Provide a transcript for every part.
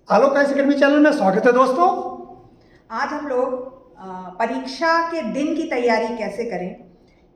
आलोक IAS academy channel में स्वागत है दोस्तों। आज हम लोग परीक्षा के दिन की तैयारी कैसे करें,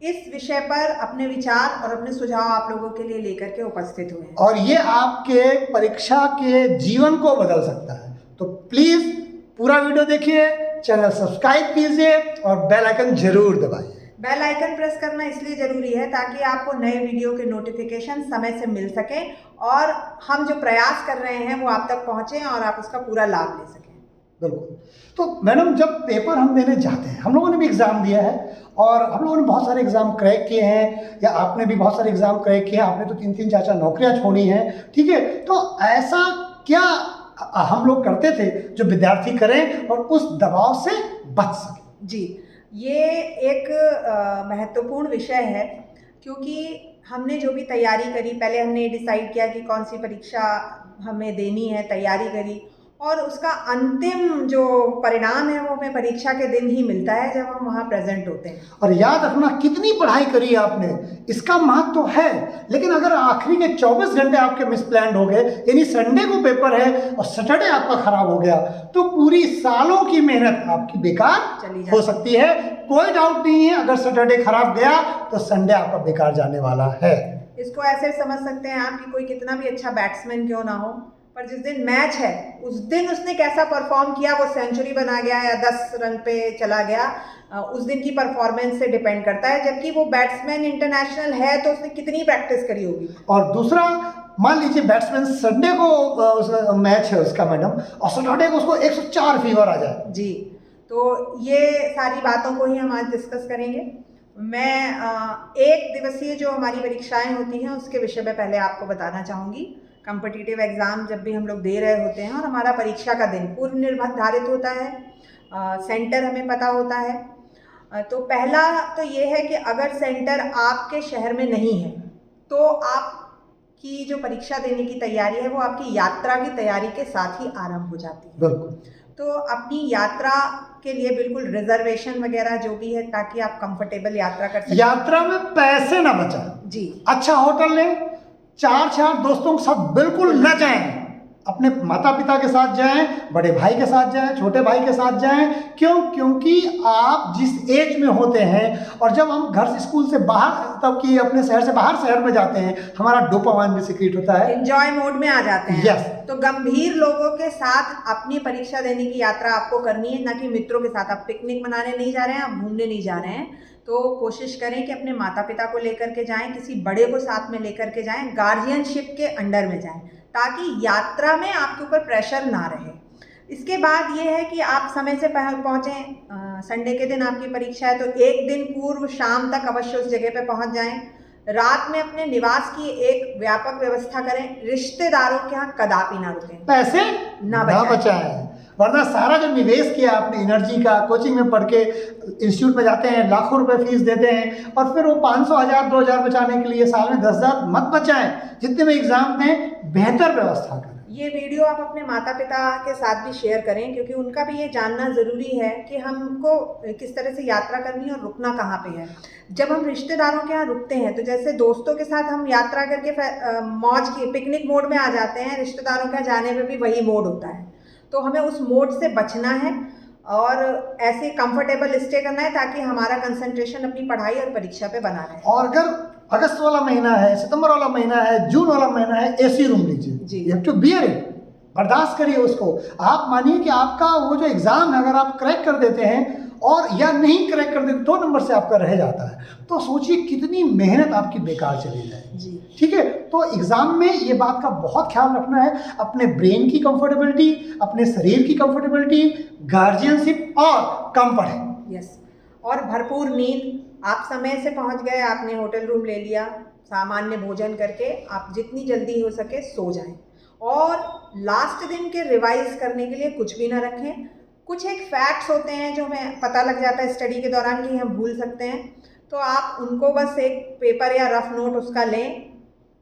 इस विषय पर अपने विचार और अपने सुझाव आप लोगों के लिए लेकर के उपस्थित हुए हैं। और ये आपके परीक्षा के जीवन को बदल सकता है, तो प्लीज पूरा वीडियो देखिए, चैनल सब्सक्राइब कीजिए और बेल आइकन जरूर दबाइए। बेल आइकन प्रेस करना इसलिए जरूरी है ताकि आपको नए वीडियो के नोटिफिकेशन समय से मिल सके और हम जो प्रयास कर रहे हैं वो आप तक पहुंचे और आप उसका पूरा लाभ ले सकें। बिल्कुल। तो मैडम, जब पेपर हम देने जाते हैं, हम लोगों ने भी एग्ज़ाम दिया है और हम लोगों ने बहुत सारे एग्ज़ाम क्रैक किए हैं, या आपने भी बहुत सारे एग्ज़ाम क्रैक किए हैं, आपने तो 3-3 4-4 नौकरियां छोड़ी हैं, ठीक है। तो ऐसा क्या हम लोग करते थे जो विद्यार्थी करें और उस दबाव से बच सके? जी, ये एक महत्वपूर्ण विषय है, क्योंकि हमने जो भी तैयारी करी, पहले हमने डिसाइड किया कि कौन सी परीक्षा हमें देनी है, तैयारी करी, और उसका अंतिम जो परिणाम है वो हमें परीक्षा के दिन ही मिलता है जब हम वहाँ प्रेजेंट होते हैं। और याद रखना, कितनी पढ़ाई करी आपने, इसका महत्व तो है, लेकिन अगर आखिरी के 24 घंटे आपके मिसप्लान्ड हो गए, यानी संडे को पेपर है और सैटरडे आपका खराब हो गया, तो पूरी सालों की मेहनत आपकी बेकार हो सकती है। कोई डाउट नहीं है, अगर सैटरडे खराब गया तो संडे आपका बेकार जाने वाला है। इसको ऐसे समझ सकते हैं आप कि कोई कितना भी अच्छा बैट्समैन क्यों ना हो, पर जिस दिन मैच है उस दिन उसने कैसा परफॉर्म किया, वो सेंचुरी बना गया या 10 रन पे चला गया, उस दिन की परफॉर्मेंस से डिपेंड करता है। जबकि वो बैट्समैन इंटरनेशनल है तो उसने कितनी प्रैक्टिस करी होगी। और दूसरा, मान लीजिए बैट्समैन संडे को मैच है उसका मैडम, और सैटरडे को उसको 104 फीवर आ जाए जी, तो ये सारी बातों को ही हम आज डिस्कस करेंगे। मैं एक दिवसीय जो हमारी परीक्षाएं होती हैं उसके विषय में पहले आपको बताना चाहूँगी। कॉम्पिटिटिव एग्ज़ाम जब भी हम लोग दे रहे होते हैं और हमारा परीक्षा का दिन पूर्व निर्धारित होता है, सेंटर हमें पता होता है, तो पहला तो ये है कि अगर सेंटर आपके शहर में नहीं है तो आपकी जो परीक्षा देने की तैयारी है वो आपकी यात्रा की तैयारी के साथ ही आरंभ हो जाती है। बिल्कुल। तो अपनी यात्रा के लिए बिल्कुल रिजर्वेशन वगैरह जो भी है, ताकि आप कंफर्टेबल यात्रा कर सकें। यात्रा में पैसे ना बचाएं जी, अच्छा होटल लें, 4 दोस्तों के साथ बिल्कुल न जाएं, अपने माता पिता के साथ जाएं, बड़े भाई के साथ जाएं, छोटे भाई के साथ जाएं। क्यों? क्योंकि आप जिस एज में होते हैं और जब हम घर से, स्कूल से बाहर, तब कि अपने शहर से बाहर शहर में जाते हैं, हमारा डोपामाइन भी सीक्रेट होता है, एंजॉय मोड में आ जाते हैं। यस। तो गंभीर लोगों के साथ अपनी परीक्षा देने की यात्रा आपको करनी है, ना कि मित्रों के साथ। आप पिकनिक मनाने नहीं जा रहे हैं, आप घूमने नहीं जा रहे हैं, तो कोशिश करें कि अपने माता पिता को लेकर के जाएं, किसी बड़े को साथ में लेकर के जाएं, गार्जियनशिप के अंडर में जाएं, ताकि यात्रा में आपके ऊपर प्रेशर ना रहे। इसके बाद ये है कि आप समय से पहुँचें। संडे के दिन आपकी परीक्षा है तो एक दिन पूर्व शाम तक अवश्य उस जगह पे पहुँच जाएं। रात में अपने निवास की एक व्यापक व्यवस्था करें। रिश्तेदारों के यहाँ कदापि ना रुकें, पैसे ना बचाएं, वरना सारा जो निवेश किया आपने एनर्जी का, कोचिंग में पढ़ के इंस्टीट्यूट में जाते हैं, लाखों रुपए फीस देते हैं, और फिर वो 500, 1000, 2000 बचाने के लिए साल में 10,000 मत बचाएं। जितने में एग्जाम दें, बेहतर व्यवस्था करें। ये वीडियो आप अपने माता पिता के साथ भी शेयर करें, क्योंकि उनका भी ये जानना ज़रूरी है कि हमको किस तरह से यात्रा करनी है और रुकना कहाँ पे है। जब हम रिश्तेदारों के यहाँ रुकते हैं तो जैसे दोस्तों के साथ हम यात्रा करके मौज की पिकनिक मोड में आ जाते हैं, रिश्तेदारों के यहाँ जाने में भी वही मोड होता है। तो हमें उस मोड से बचना है और ऐसे कंफर्टेबल स्टे करना है ताकि हमारा कंसंट्रेशन अपनी पढ़ाई और परीक्षा पे बना रहे। और अगर अगस्त वाला महीना है, सितंबर वाला महीना है, जून वाला महीना है, एसी रूम लीजिए जी, you have to bear it, बर्दाश्त करिए उसको। आप मानिए कि आपका वो जो एग्जाम है, अगर आप क्रैक कर देते हैं और या नहीं क्रैक कर देते, 2 नंबर से आपका रह जाता है, तो सोचिए कितनी मेहनत आपकी बेकार चली जाएगी, ठीक है। तो एग्जाम में ये बात का बहुत ख्याल रखना है, अपने ब्रेन की कंफर्टेबिलिटी, अपने शरीर की कंफर्टेबिलिटी, गार्जियनशिप और कंफर्ट। यस, और भरपूर नींद। आप समय से पहुंच गए, आपने होटल रूम ले लिया, सामान्य भोजन करके आप जितनी जल्दी हो सके सो जाएं। और लास्ट दिन के रिवाइज करने के लिए कुछ भी ना रखें। कुछ एक फैक्ट्स होते हैं जो हमें पता लग जाता है स्टडी के दौरान कि हम भूल सकते हैं, तो आप उनको बस एक पेपर या रफ नोट उसका लें।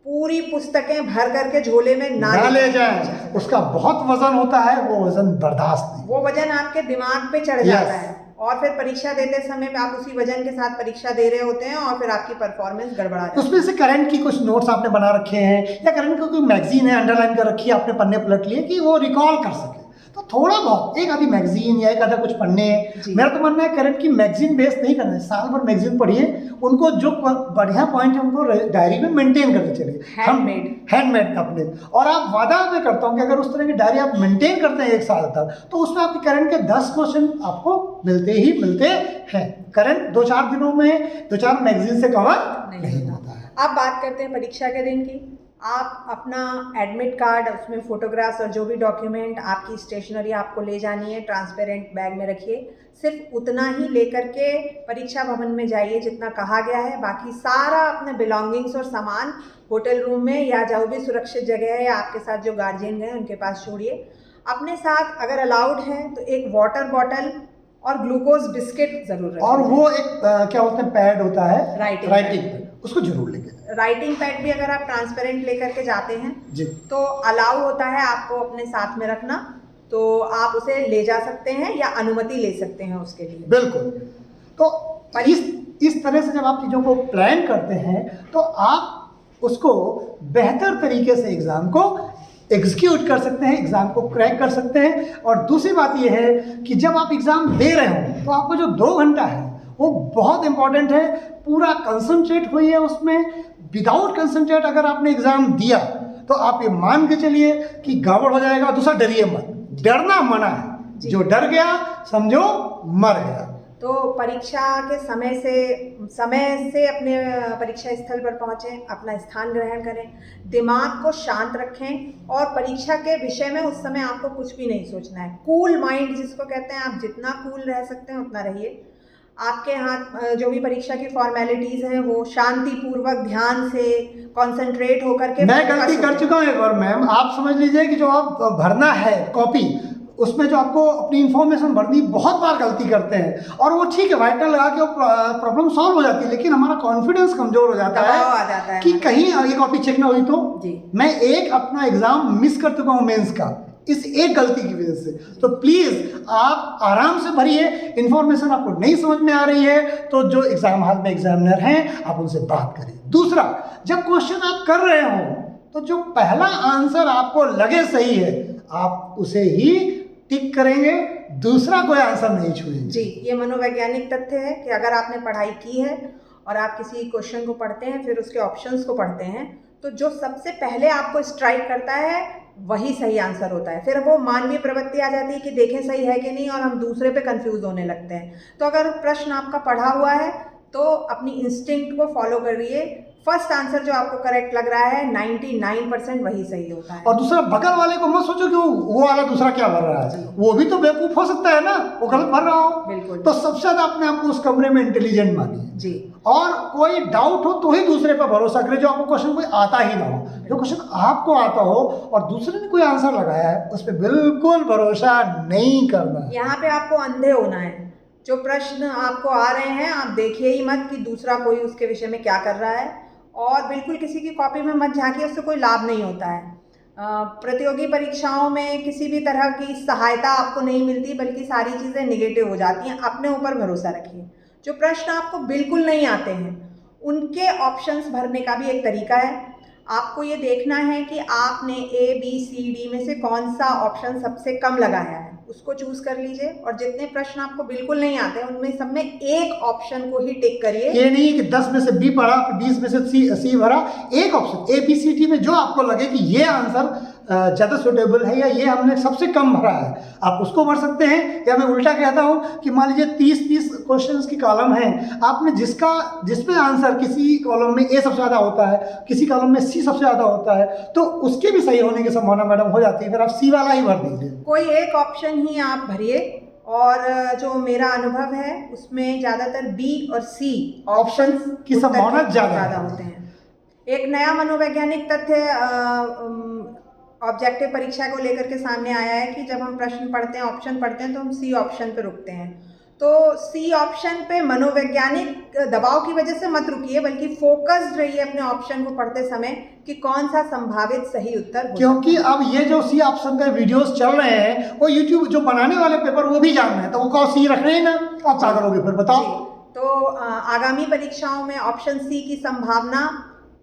पूरी पुस्तकें भर करके झोले में ना ले जाएं। उसका बहुत वजन होता है, वो वजन बर्दाश्त नहीं, वो वजन आपके दिमाग पे चढ़ जाता है और फिर परीक्षा देते समय आप उसी वजन के साथ परीक्षा दे रहे होते हैं और फिर आपकी परफॉर्मेंस गड़बड़ा जाती है। उसमें से करंट की कुछ नोट्स आपने बना रखे हैं या करंट की कोई मैगजीन है अंडरलाइन कर रखी है आपने पन्ने पलट लिए कि वो रिकॉल कर सके, तो थोड़ा बहुत एक आधी मैगजीन या एक आधा कुछ पढ़ने। मेरा तो मानना है करंट की मैगजीन बेस नहीं करना है, साल भर मैगजीन पढ़िए, उनको जो बढ़िया पॉइंट है उनको डायरी में मेंटेन करते चलिए, हैंडमेड अपने। और आप वादा मैं करता हूँ कि अगर उस तरह की डायरी आप मेंटेन करते हैं 1 साल तक, तो उसमें आपके करंट के 10 क्वेश्चन आपको मिलते हैं। करंट 2-4 दिनों में 2-4 मैगजीन से कवर नहीं होता है। अब बात करते हैं परीक्षा के दिन की। आप अपना एडमिट कार्ड, उसमें फोटोग्राफ्स और जो भी डॉक्यूमेंट, आपकी स्टेशनरी आपको ले जानी है, ट्रांसपेरेंट बैग में रखिए। सिर्फ उतना ही लेकर के परीक्षा भवन में जाइए जितना कहा गया है। बाकी सारा अपने बिलोंगिंग्स और सामान होटल रूम में या जो भी सुरक्षित जगह है या आपके साथ जो गार्जियन गए उनके पास छोड़िए। अपने साथ अगर अलाउड है तो एक वाटर बॉटल और ग्लूकोज बिस्किट जरूर रखें। और वो एक क्या होता है पैड होता है राइटिंग, उसको जरूर लेके राइटिंग पैड भी अगर आप ट्रांसपेरेंट लेकर के जाते हैं जी तो अलाउ होता है आपको अपने साथ में रखना, तो आप उसे ले जा सकते हैं या अनुमति ले सकते हैं उसके लिए। बिल्कुल। तो इस तरह से जब आप चीज़ों को प्लान करते हैं तो आप उसको बेहतर तरीके से एग्ज़ाम को एग्जीक्यूट कर सकते हैं, एग्ज़ाम को क्रैक कर सकते हैं। और दूसरी बात यह है कि जब आप एग्ज़ाम दे रहे हो तो आपको जो 2 घंटा है वो बहुत इंपॉर्टेंट है। पूरा कंसंट्रेट होइए उसमें। विदाउट कंसंट्रेट अगर आपने एग्ज़ाम दिया तो आप ये मान के चलिए कि गड़बड़ हो जाएगा। दूसरा, डरिए मत, डरना मना है, जो डर गया समझो मर गया। तो परीक्षा के समय से अपने परीक्षा स्थल पर पहुँचें, अपना स्थान ग्रहण करें, दिमाग को शांत रखें और परीक्षा के विषय में उस समय आपको कुछ भी नहीं सोचना है। कूल माइंड जिसको कहते हैं, आप जितना कूल रह सकते हैं उतना रहिए। आपके हाथ जो भी परीक्षा की फॉर्मेलिटीज़ हैं वो शांतिपूर्वक ध्यान से कंसंट्रेट होकर के। मैं गलती कर चुका हूँ एक बार मैम, आप समझ लीजिए कि जो आप भरना है कॉपी, उसमें जो आपको अपनी इंफॉर्मेशन भरनी, बहुत बार गलती करते हैं। और वो ठीक है, वाइटल लगा के प्रॉब्लम सॉल्व हो जाती है, लेकिन हमारा कॉन्फिडेंस कमजोर हो जाता है कि कहीं ये कॉपी चेक ना हुई तो मैं एक अपना एग्जाम मिस कर चुका हूँ मेंस का, इस एक गलती की वजह से। तो प्लीज़ आप आराम से भरिए। इंफॉर्मेशन आपको नहीं समझ में आ रही है तो जो एग्जाम हॉल में एग्जामिनर हैं आप उनसे बात करिए। दूसरा, जब क्वेश्चन आप कर रहे हो तो जो पहला आंसर आपको लगे सही है आप उसे ही टिक करेंगे, दूसरा कोई आंसर नहीं छूएंगे। जी, ये मनोवैज्ञानिक तथ्य है कि अगर आपने पढ़ाई की है और आप किसी क्वेश्चन को पढ़ते हैं फिर उसके ऑप्शंस को पढ़ते हैं तो जो सबसे पहले आपको स्ट्राइक करता है वही सही आंसर होता है। फिर वो मानवीय प्रवृत्ति आ जाती है कि देखें सही है कि नहीं और हम दूसरे पे कंफ्यूज होने लगते हैं। तो अगर प्रश्न आपका पढ़ा हुआ है तो अपनी इंस्टिंक्ट को फॉलो करिए। फर्स्ट आंसर जो आपको करेक्ट लग रहा है 99% वही सही होता है। और दूसरा, बगल वाले को मत सोचो कि वो वाला दूसरा क्या भर रहा है, वो भी तो बेवकूफ हो सकता है ना, वो गलत भर रहा हो। बिल्कुल। तो सबसे ज्यादा अपने आप को उस कमरे में इंटेलिजेंट मानिए जी। और कोई डाउट हो तो ही दूसरे पर भरोसा करें, जो आपको क्वेश्चन कोई आता ही ना हो। जो क्वेश्चन आपको आता हो और दूसरे ने कोई आंसर लगाया है उस पर बिल्कुल भरोसा नहीं करना। यहाँ पे आपको अंधे होना है। जो प्रश्न आपको आ रहे हैं आप देखिए ही मत कि दूसरा कोई उसके विषय में क्या कर रहा है, और बिल्कुल किसी की कॉपी में मत झांकिए, उससे कोई लाभ नहीं होता है। प्रतियोगी परीक्षाओं में किसी भी तरह की सहायता आपको नहीं मिलती, बल्कि सारी चीज़ें निगेटिव हो जाती हैं। अपने ऊपर भरोसा रखिए। जो प्रश्न आपको बिल्कुल नहीं आते हैं उनके ऑप्शंस भरने का भी एक तरीका है। आपको ये देखना है कि आपने ABCD में से कौन सा ऑप्शन सबसे कम लगाया है, उसको चूज कर लीजिए। और जितने प्रश्न आपको बिल्कुल नहीं आते उनमें सब में एक ऑप्शन को ही टिक करिए। ये नहीं कि 10 में से B पढ़ा, 20 में से C भरा, एक ऑप्शन ABCD में जो आपको लगे कि ये आंसर ज़्यादा सुटेबल है या ये हमने सबसे कम भरा है, आप उसको भर सकते हैं। या मैं उल्टा कहता हूँ कि मान लीजिए 30 क्वेश्चंस की कॉलम है, आपने जिसमें आंसर किसी कॉलम में A सबसे ज़्यादा होता है, किसी कॉलम में C सबसे ज़्यादा होता है, तो उसके भी सही होने की संभावना मैडम हो जाती है, फिर आप C वाला ही भर दीजिए। कोई एक ऑप्शन ही आप भरिए। और जो मेरा अनुभव है उसमें ज़्यादातर B और C ऑप्शन की संभावना ज़्यादा होते हैं। एक नया मनोवैज्ञानिक तथ्य ऑब्जेक्टिव परीक्षा को लेकर के सामने आया है कि जब हम प्रश्न पढ़ते हैं, ऑप्शन पढ़ते हैं, तो हम C ऑप्शन पे रुकते हैं। तो C ऑप्शन पे मनोवैज्ञानिक दबाव की वजह से मत रुकिए, बल्कि फोकस्ड रहिए अपने ऑप्शन को पढ़ते समय कि कौन सा संभावित सही उत्तर हो। क्योंकि अब ये जो C ऑप्शन के वीडियोस चल रहे हैं वो YouTube जो बनाने वाले पेपर वो भी जान रहे हैं, तो वो कहो C रख रहे हैं ना, तो आप क्या करोगे फिर बताओ? तो आगामी परीक्षाओं में ऑप्शन सी की संभावना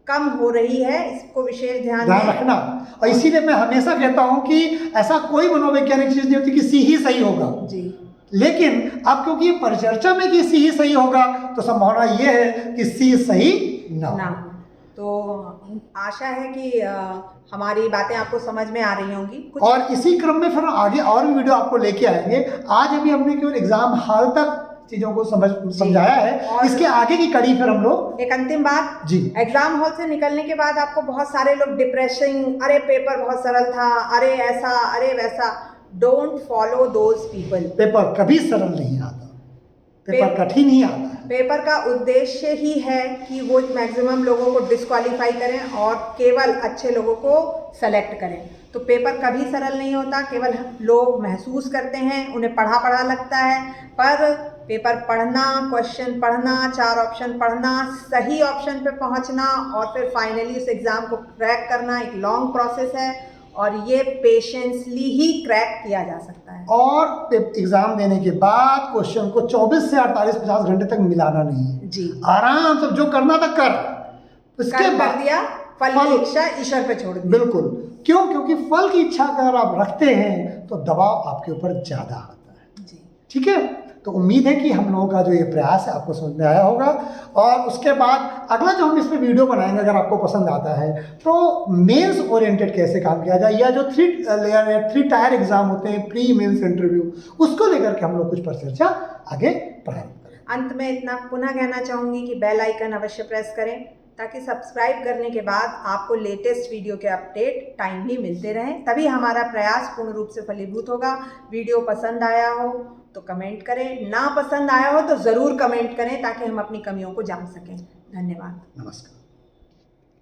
कम हो रही है, इसको विशेष ध्यान दें। रखना। और इसीलिए मैं हमेशा कहता हूं कि ऐसा कोई मनोवैज्ञानिक चीज नहीं होती कि सी ही सही होगा जी। लेकिन अब क्योंकि परिचर्चा में कि सी ही सही होगा तो संभावना ये है कि सी सही ना हो। तो आशा है कि हमारी बातें आपको समझ में आ रही होंगी। और इसी क्रम में फिर आगे और भी वीडियो आपको लेके आएंगे। आज अभी हमने केवल एग्जाम हाल तक चीजों को समझाया है, इसके आगे की कड़ी फिर हम लोग। एक अंतिम बात जी, एग्जाम हॉल से निकलने के बाद आपको बहुत सारे लोग डिप्रेसिंग, अरे पेपर बहुत सरल था, अरे ऐसा, अरे वैसा, don't follow those people. Paper कभी सरल नहीं आता, पेपर कठिन ही आता है। पेपर का उद्देश्य ही है कि वो मैक्सिमम लोगों को डिस्क्वालीफाई करें और केवल अच्छे लोगों को सेलेक्ट करें। तो पेपर कभी सरल नहीं होता, केवल लोग महसूस करते हैं, उन्हें पढ़ा पढ़ा लगता है, पर पेपर पढ़ना, क्वेश्चन पढ़ना, 4 ऑप्शन पढ़ना, सही ऑप्शन पे पहुंचना और फिर फाइनली उस एग्ज़ाम को क्रैक करना एक लॉन्ग प्रोसेस है और ये पेशेंसली ही क्रैक किया जा सकता है। और एग्जाम देने के बाद क्वेश्चन को 24 से 48-50 घंटे तक मिलाना नहीं है जी। आराम से जो करना था कर, उसके बाद कर दिया, फल की इच्छा ईश्वर पे छोड़ दी। बिल्कुल। क्यों? क्योंकि फल की इच्छा अगर आप रखते हैं तो दबाव आपके ऊपर ज्यादा आता है जी। ठीक है। तो उम्मीद है कि हम लोगों का जो ये प्रयास है आपको समझ में आया होगा। और उसके बाद अगला जो हम इस पे वीडियो बनाएंगे, अगर आपको पसंद आता है तो मेंस ओरिएंटेड कैसे काम किया जाए, या जो 3 टायर एग्जाम होते हैं, प्री मेंस इंटरव्यू, उसको लेकर के हम लोग कुछ परिचर्चा आगे पढ़ेंगे। अंत में इतना पुनः कहना चाहूँगी कि बेल आइकन अवश्य प्रेस करें ताकि सब्सक्राइब करने के बाद आपको लेटेस्ट वीडियो के अपडेट टाइमली मिलते रहें, तभी हमारा प्रयास पूर्ण रूप से फलीभूत होगा। वीडियो पसंद आया हो तो कमेंट करें, ना पसंद आया हो तो ज़रूर कमेंट करें ताकि हम अपनी कमियों को जान सकें। धन्यवाद। नमस्कार।